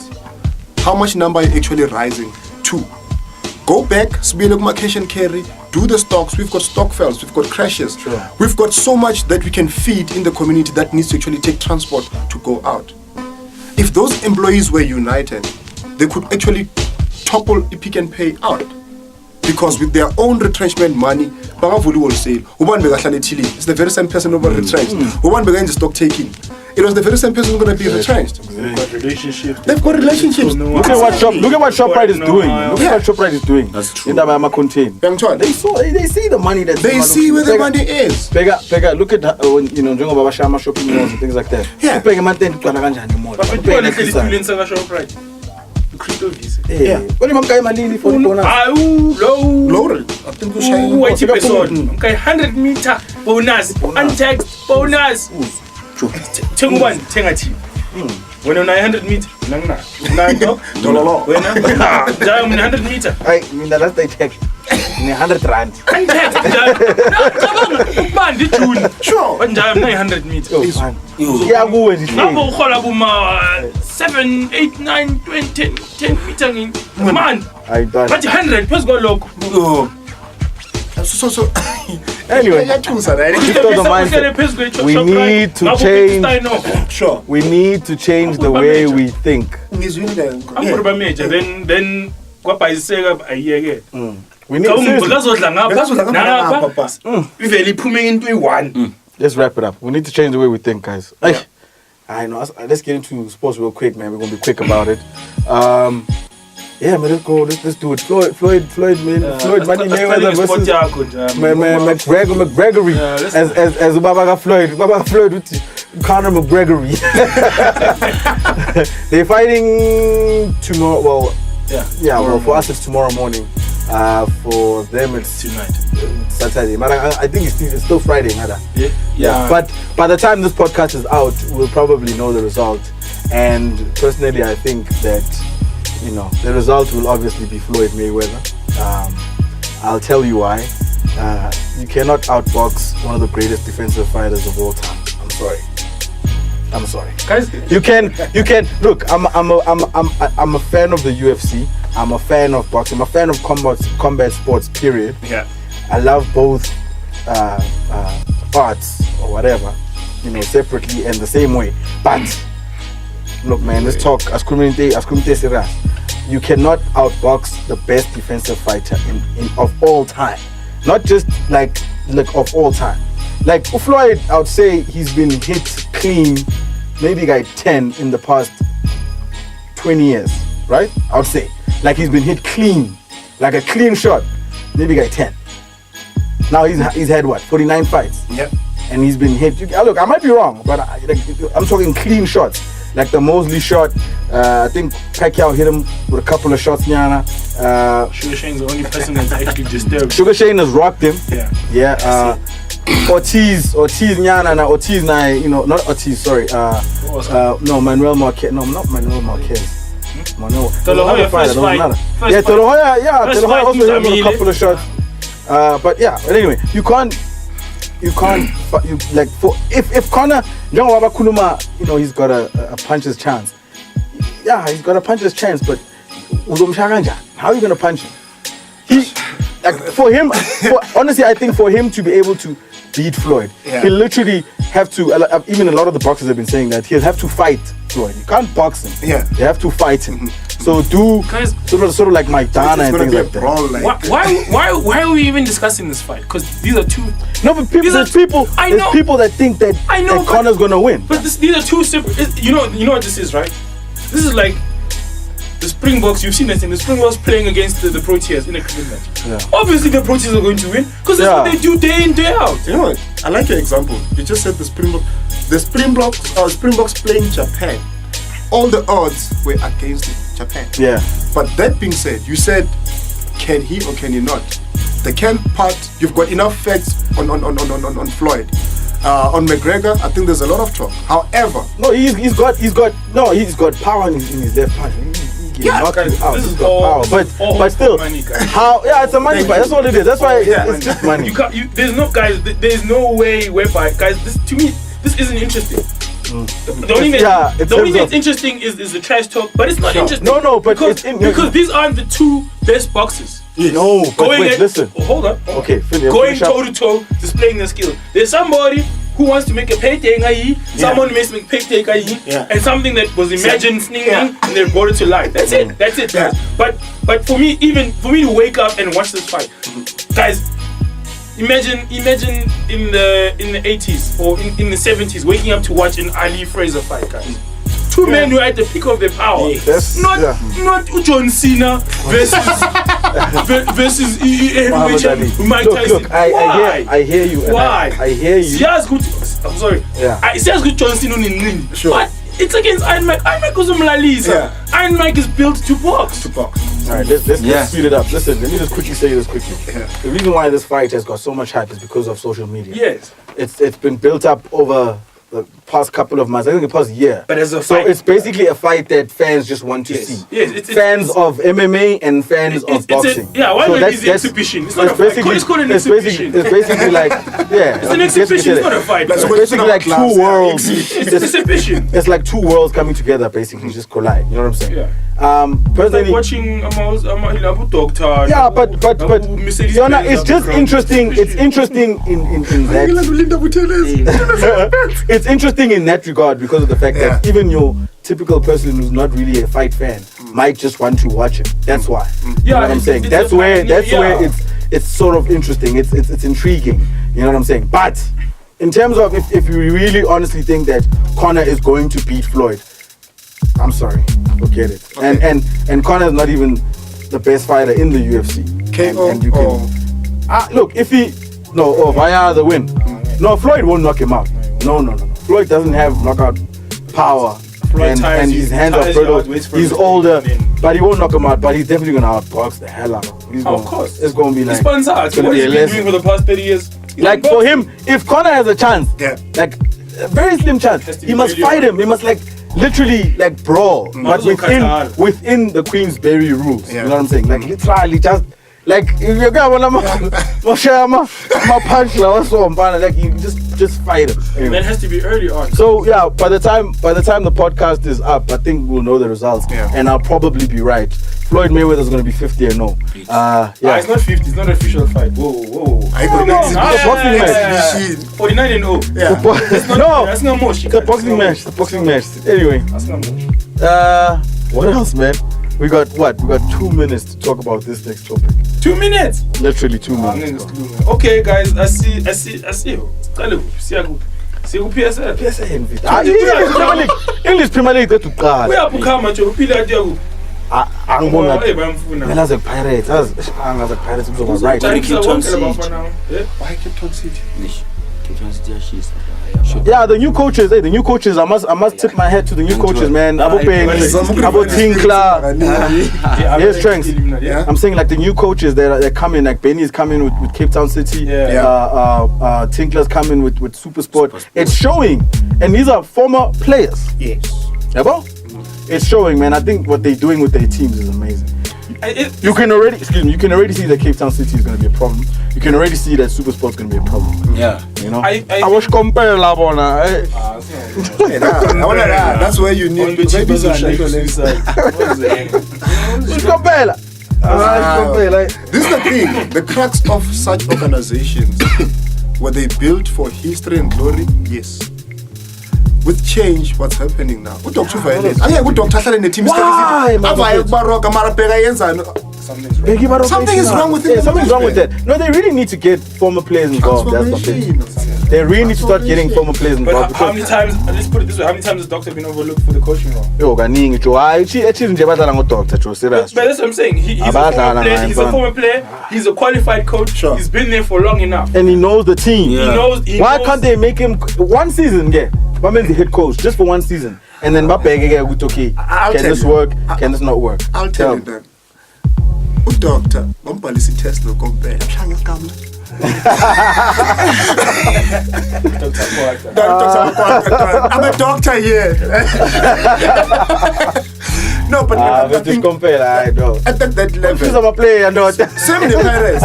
How much number are you actually rising to? Go back, look cash and carry, do the stocks. We've got stock fails, we've got crashes. Sure. We've got so much that we can feed in the community that needs to actually take transport to go out. If those employees were united, they could actually topple Pick and Pay out. Because with their own retrenchment money, it's the very same person who got retrenched. Stock taking. It was the very same person who's going to be retrenched. They've got relationships. They've got relationships. Look at what ShopRite is doing. Look at what ShopRite is doing. That's true. In the contain. They see the money that they see where the money is. Pega, look at Jongo Baba Shama shopping malls and things like that. Yeah. Pega manten kwa kanja more. But people are actually doing ShopRite. Crypto Visa. Yeah. What do you mean malini for bonus? Low. I think we share. 100 meter bonus, untaxed bonus. Tenga 100 meter. Nangna. When 100 meter. I mean the last I checked. 100 rand. Untaxed. Man, the June. Sure. When 900 meter. Yeah, go with it. Now ukhola kuma 7, 8, 9, 20, 10 meter in. Man. I done. But 100 plus go look. So anyway, we need to change. Sure. We need to change the way we think. I'm going major. Then what I say a year again. We need Let's wrap it up. We need to change the way we think, guys. I know. Let's get into sports real quick, man. We're gonna be quick about it. Yeah, man, let's go. Let's do it. Floyd, man. Floyd, Manyi Mayweather versus McGregory. As Baba Floyd, Conor McGregory. They're fighting tomorrow. Well, well, for us it's tomorrow morning. For them it's tonight. Saturday. But I think it's still Friday, nada. Yeah. But by the time this podcast is out, we'll probably know the result. And personally, I think that the result will obviously be Floyd Mayweather. I'll tell you why. You cannot outbox one of the greatest defensive fighters of all time. I'm sorry. Guys, you can look. I'm a fan of the UFC. I'm a fan of boxing. I'm a fan of combat sports. Period. Yeah. I love both parts or whatever, separately and the same way. But look, man, let's talk. As community serious. You cannot outbox the best defensive fighter of all time. Not just like of all time. Like Floyd, I would say he's been hit clean, maybe like 10 in the past 20 years, right? I would say. Like he's been hit clean, like a clean shot, maybe like 10. Now he's had what, 49 fights? Yep. And he's been hit. Look, I might be wrong, but I'm talking clean shots. Like the Mosley shot, I think Pacquiao hit him with a couple of shots, Nyana. Sugar Shane's the only person that's actually disturbed. Sugar Shane has rocked him. Yeah. Ortiz, Nyana, not Ortiz, sorry. No, Manuel Marquez. No, not Manuel Marquez. No. Tolohoya first fight. Yeah, Tolohoya. Yeah, First Tolohoya fight, also hit him with a Mzwanele. couple of shots. But yeah. But anyway, you can't. You like for if Conor, Njengoba Kuluma, he's got a puncher's chance. Yeah, he's got a puncher's chance, but how are you gonna punch him? Honestly, I think for him to be able to beat Floyd, he'll literally have to. Even a lot of the boxers have been saying that he'll have to fight Floyd. You can't box him. Yeah, you have to fight him. So do sort of like Mike Dana and things like that. Why are we even discussing this fight? Because these are two. No, but there's people that think that Conor's gonna win. But these are two separate. You know what this is, right? This is like the Springboks. You've seen this thing. The Springboks playing against the Proteas in a cricket match. Yeah. Obviously, the Proteas are going to win because that's what they do day in, day out. You know what? I like your example. You just said the Springboks playing Japan. All the odds were against Japan. Yeah. But that being said, you said, can he or can he not? The can part, you've got enough facts on Floyd. On McGregor, I think there's a lot of talk. However, no, he's got power in his left punch. He knock you out. This is He's got power, but still, money, guys. it's a money fight. That's what it is. That's why it's just money. There's no way whereby, guys. This to me, this isn't interesting. The only thing that's interesting is the trash talk, but it's not interesting. No, but because these aren't the two best boxers. Yes. No, but listen. Hold on. Okay, going toe to toe, displaying their skill. There's somebody who wants to make a payday, someone makes make payday, and something that was imagined and they brought it to life. That's it. That's it, guys. But for me to wake up and watch this fight, guys. Imagine in the 80s or in the 70s waking up to watch an Ali Fraser fight, guys. Two men who are at the peak of their power. Not John Cena versus Mike Tyson. Look, I hear you. Why? I hear you. I'm sorry. Yeah. He has good John Cena in ring. Sure. But it's against Iron Mike. Iron Mike was a Mlalisa. Iron Mike is built to box. Alright, let's speed it up. Listen, let me just quickly say this quickly. The reason why this fight has got so much hype is because of social media. Yes. It's been built up over the past couple of months. I think the past year. But as a so fight, it's basically a fight that fans just want to see. Yes, it's fans of MMA and fans of boxing. Why not it's an exhibition? It's not a fight. It's called an exhibition. It's basically like, it's an exhibition, it's not a fight. It's basically like two worlds. It's an exhibition. It's like two worlds coming together, basically, just collide. You know what I'm saying? Yeah. Personally, like watching Doctor. Yeah, but Fiona, it's just interesting. It's interesting in that. It's interesting in that regard because of the fact that even your typical person who's not really a fight fan might just want to watch it. That's why. You know what I'm saying? That's where it's sort of interesting. It's intriguing. You know what I'm saying? But in terms of if you really honestly think that Conor is going to beat Floyd, I'm sorry, forget it. Okay. And Conor is not even the best fighter in the UFC. KO and you can look via the win. No, Floyd won't knock him out. No. Floyd doesn't have knockout power. And his hands are brittle. He's older, but he won't knock him out. But he's definitely gonna outbox the hell out of him. Of course, it's gonna be like. What he's been doing for the past 30 years. Like for him, if Conor has a chance, like a very slim chance, he must fight him. He must literally brawl, but within the Queensberry rules. You know what I'm saying? Like literally just. Like if you're gonna my punch like you just fight him. Anyway. That has to be early on. So yeah, by the time the podcast is up, I think we'll know the results, and I'll probably be right. Floyd Mayweather is gonna be 50-0. It's not 50. It's not an official fight. Whoa. I got it's a boxing match. 49-0. Yeah. That's not much. It's a boxing match. The boxing match. Anyway. That's not much. What else, man? We got 2 minutes to talk about this next topic. 2 minutes? Literally 2 minutes. Okay, guys, I see you. See you PSL. English Premier League to call. We are Pukama to Pila Diago. I'm going Pirates. Pirates was right. Why Cape Town City? Yeah, the new coaches. The new coaches. I must tip my hat to the new coaches, man. Abo Tinkla. Yes, strengths. I'm saying like the new coaches. They're coming. Like Benny's coming with Cape Town City. Tinkla's coming with Super Sport. It's showing, and these are former players. Yes. Yeah, bro? it's showing, man. I think what they're doing with their teams is amazing. You can already see that Cape Town City is going to be a problem. You can already see that SuperSport's going to be a problem. Yeah. You know? I was comparing Labona. That's where you need This is the thing. The crux of such organizations, were they built for history and glory? Yes. With change, what's happening now? Something's wrong with it. Something's wrong with that. No, they really need to get former players involved. That's the thing. They really need to start getting former players involved. But how many times, let's put it this way, how many times has Doctor been overlooked for the coaching role? But that's what I'm saying. He's a former player. He's a qualified coach. Sure. He's been there for long enough. And he knows the team. Yeah. Why can't they make him one season? Yeah. Why make the head coach just for one season? And then okay, can this work? Can this not work? I'll tell you that. Doctor, Bambalisi test no compare. I'm a doctor here. No, but I think compare, I know. At that level, I'm a player. No, same parents.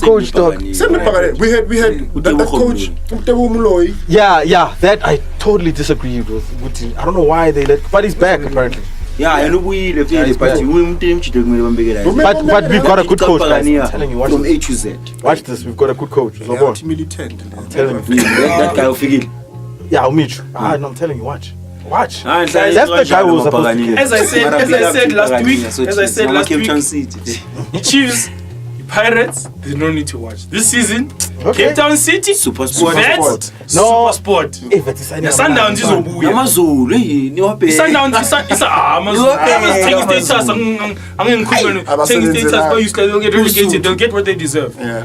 Coach talk. We had that coach. Yeah, that I totally disagree with. I don't know why they let, but he's back apparently. Yeah, I know we left here, but we've got a good coach, guys. I'm telling you, watch from this. A to Z. Watch this, we've got a good coach. So I'm telling you. That guy will figure it. Yeah, I'll meet you. No, I'm telling you, watch. That's the guy who was supposed to get. As I said last week, Chiefs, Pirates, they don't need to watch. This season, Cape Town City, Super Sport. No. Super Sport. Sundowns is Obuya. Sundowns is they'll get what they deserve. Yeah.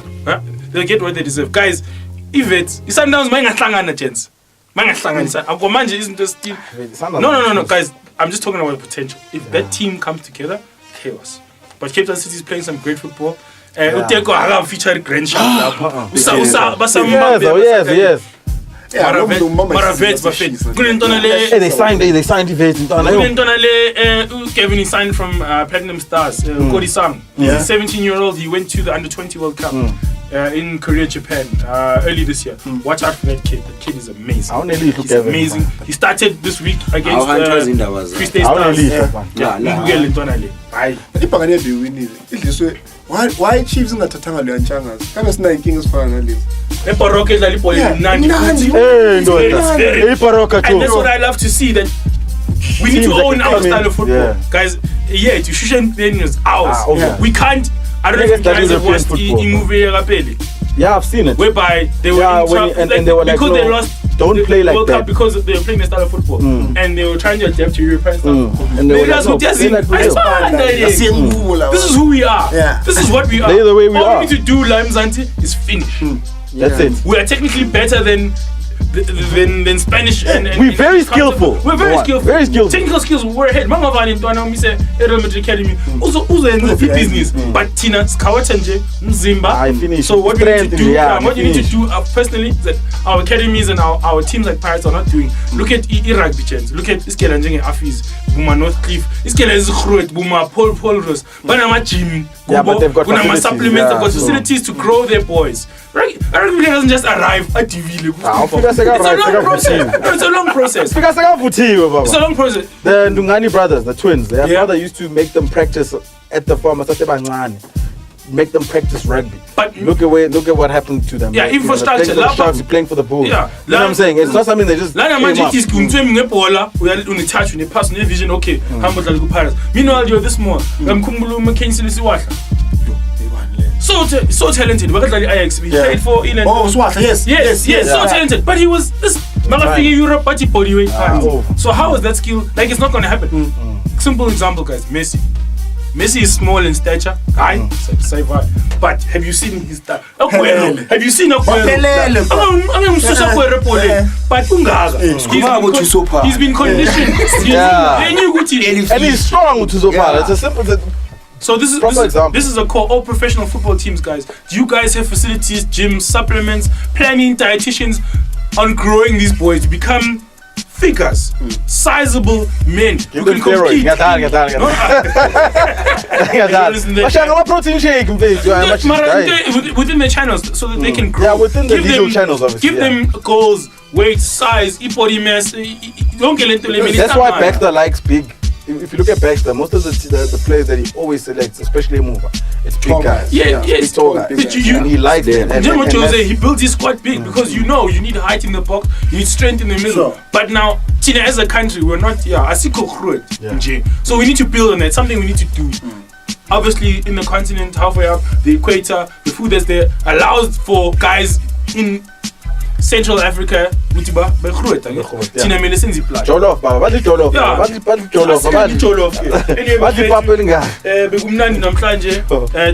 They'll get what they deserve. Guys, if it's Sundowns, mangahlangana chance. Mangahlangana isn't just still. No, guys. I'm just talking about potential. If that team comes together, chaos. But Cape Town City is playing some great football. Uteko haga feature grand shot lapho. Yes. They signed Kevin, he signed from Platinum Stars. Kodi Sang. He's a 17-year-old. He went to the Under-20 World Cup in Korea, Japan early this year. Watch out for that kid. That kid is amazing. He's amazing. He started this week against Free State Stars. Why Chiefs in the Tatanga Lianchangas? Kind of snaking as far as and that's what I love to see, that we need to own our style of football. Guys, it shouldn't be ours. We can't. I don't know if you guys have watched the movie Rapeli. Yeah, I've seen it. Whereby they were and they were like, because they lost don't play like World that. Cup because they were playing the style of football, and they were trying to adapt to European style. And they were like, this is who we are. This is what we are. They're the way we All are. we need to do, Lamzanti, is finish. That's it. We are technically better than Spanish and we're very skillful. We're very skillful. Very skillful. Technical skills, we're ahead. Mangavani Ntwana we say Real Madrid Academy. Also in the business. But Tina Skawatanje, Mzimba. So what we need to do, personally, that our academies and our teams like Pirates are not doing. Look at rugby chance. Look at Iskela Njenge Afis, Buma Northcliffe, Iskela Zkhruet, Buma Paul Rose, Banama Jim. But they've got supplements, they've got facilities to grow their boys. Right? Rugby doesn't just arrive at TV. It's a long process. It's a long process. The Ndungani brothers, the twins, their father used to make them practice at the farm. Make them practice rugby. But look at what happened to them. Yeah, like, infrastructure. The Sharks playing for the Bulls. Yeah, you know what I'm saying? It's not something they just. We are on the touch, when they pass, on the vision. Okay, how much are the Pirates? Meanwhile, you're this more. So talented. He played for England. Yes, so talented. But he was this Europe party body weight. So how is that skill? Like, it's not going to happen. Simple example, guys. Messi is small in stature. But have you seen his style? Have you seen Aguero? But he's been conditioned. And he's strong to Zopala. It's a simple. So this is a core. All professional football teams, guys. Do you guys have facilities, gyms, supplements, planning, dietitians on growing these boys to become figures, sizable men who can steroids. compete. Get a protein shake, please. Within the channels, so that they can grow. Yeah, within the legal channels, obviously. Give them goals, weight, size, body mass. Don't get into limits. That's why Baxter likes big. If you look at Baxter, most of the players that he always selects, especially Mover, it's big guys. Yes. Tall guys. And he likes them. And Jose, he builds his squad big because you need height in the box, you need strength in the middle. But now, China as a country, we're not. So we need to build on that. Something we need to do. Obviously, in the continent, halfway up the equator, the food that's there allows for guys in Central Africa, Tina medicine zipla. Jolof, Bekumnandi namhlanje.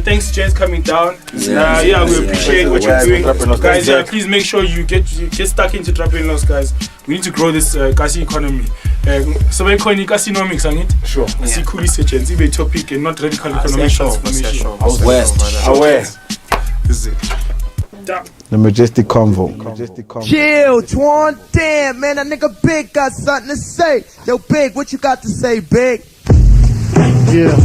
Thanks, gents, coming down. We appreciate what you're doing, guys. Please make sure you get stuck into trapping loss, guys. We need to grow this Kasi economy. So we call it Casinomics, ain't it? Sure. See, cool research and topic and not radical economic transformation. Aware. This is it. The Majestic Convo. Chill, Twan. Damn, man, that nigga Big got something to say. Yo, Big, what you got to say, Big? Yeah.